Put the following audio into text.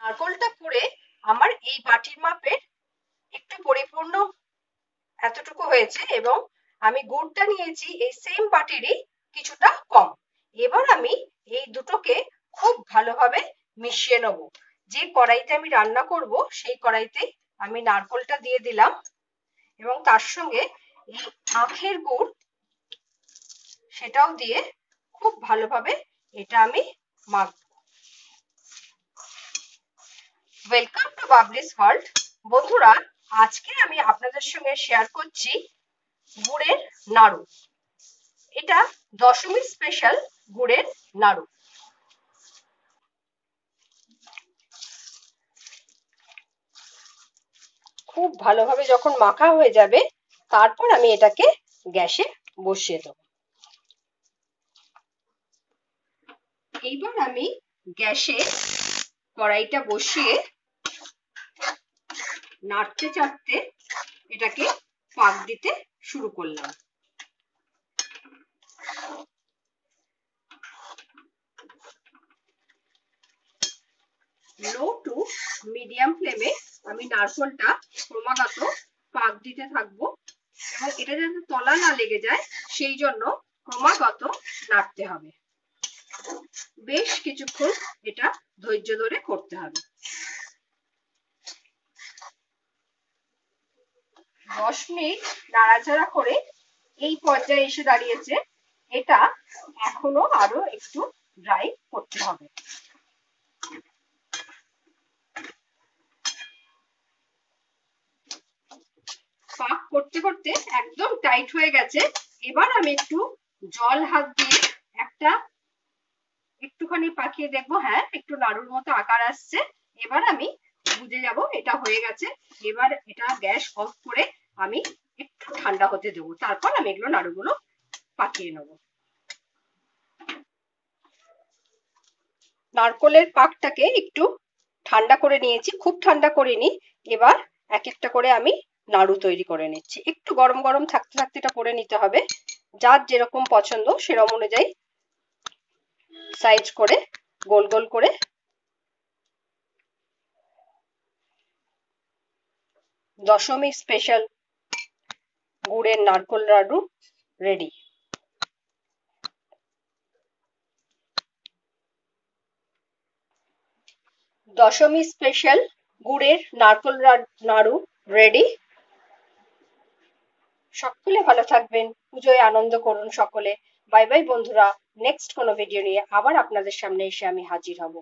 নারকোলটা পুড়ে আমার এই বাটির মাপের একটু পরিপূর্ণ এতটুকু হয়েছে, এবং আমি গুড়টা নিয়েছি এই সেম বাটিরই কিছুটা কম। এবার আমি এই দুটোকে খুব ভালোভাবে মিশিয়ে নেব। যে কড়াইতে আমি রান্না করব সেই কড়াইতে আমি নারকোলটা দিয়ে দিলাম, এবং তার সঙ্গে এই আখের গুড় সেটাও দিয়ে খুব ভালোভাবে এটা আমি মাখবো। Welcome to Babli's world. বন্ধুরা, আজকে আমি আপনাদের সঙ্গে শেয়ার করছি গুড়ের নাড়ু। এটা দশমী স্পেশাল গুড়ের নাড়ু। খুব ভালোভাবে যখন মাখা হয়ে যাবে তারপর আমি এটাকে গ্যাসে বসিয়ে দেব। এইবার আমি গ্যাসে কড়াইটা বসিয়ে নাড়তে চাড়তে এটাকে পাক দিতে শুরু করলাম। লো টু মিডিয়াম ফ্লেমে আমি নারকোলটা ক্রমাগত পাক দিতে থাকবো, এবং এটা যাতে তলা না লেগে যায় সেই জন্য ক্রমাগত নাড়তে হবে। বেশ কিছুক্ষণ এটা ধৈর্য ধরে করতে হবে। 10 মিনিট নাড়াচাড়া করে এই পর্যায়ে এসে দাঁড়িয়েছে। এটা এখনো আরো একটু ড্রাই করতে হবে। পাক করতে করতে একদম টাইট হয়ে গেছে। এবার আমি একটু জল হাত দিয়ে একটুখানি পাকিয়ে দেখবো, হ্যাঁ একটু নাড়ুর মতো আকার আসছে। এবার আমি বুঝে যাব এটা হয়ে গেছে। এবার এটা গ্যাস অফ করে আমি একটু ঠান্ডা হতে দেবো, তারপর আমি এগুলো নাড়ুগুলো পাকিয়ে নেব। নারকোলের পাকটাকে একটু ঠান্ডা করে নিয়েছি, খুব ঠান্ডা করিনি। এবার এক একটা করে আমি নাড়ু তৈরি করে নিচ্ছি। একটু গরম গরম থাকতে থাকতে এটা করে নিতে হবে। যার যেরকম পছন্দ সেরকম অনুযায়ী সাইজ করে গোল গোল করে দশমী স্পেশাল গুড়ের নারকোল লাড্ডু রেডি। দশমী স্পেশাল গুড়ের নারকোল নাড়ু রেডি। সকলে ভালো থাকবেন, পুজোয় আনন্দ করুন সকলে। বাই বাই বন্ধুরা, নেক্সট কোনো ভিডিও নিয়ে আবার আপনাদের সামনে এসে আমি হাজির হব।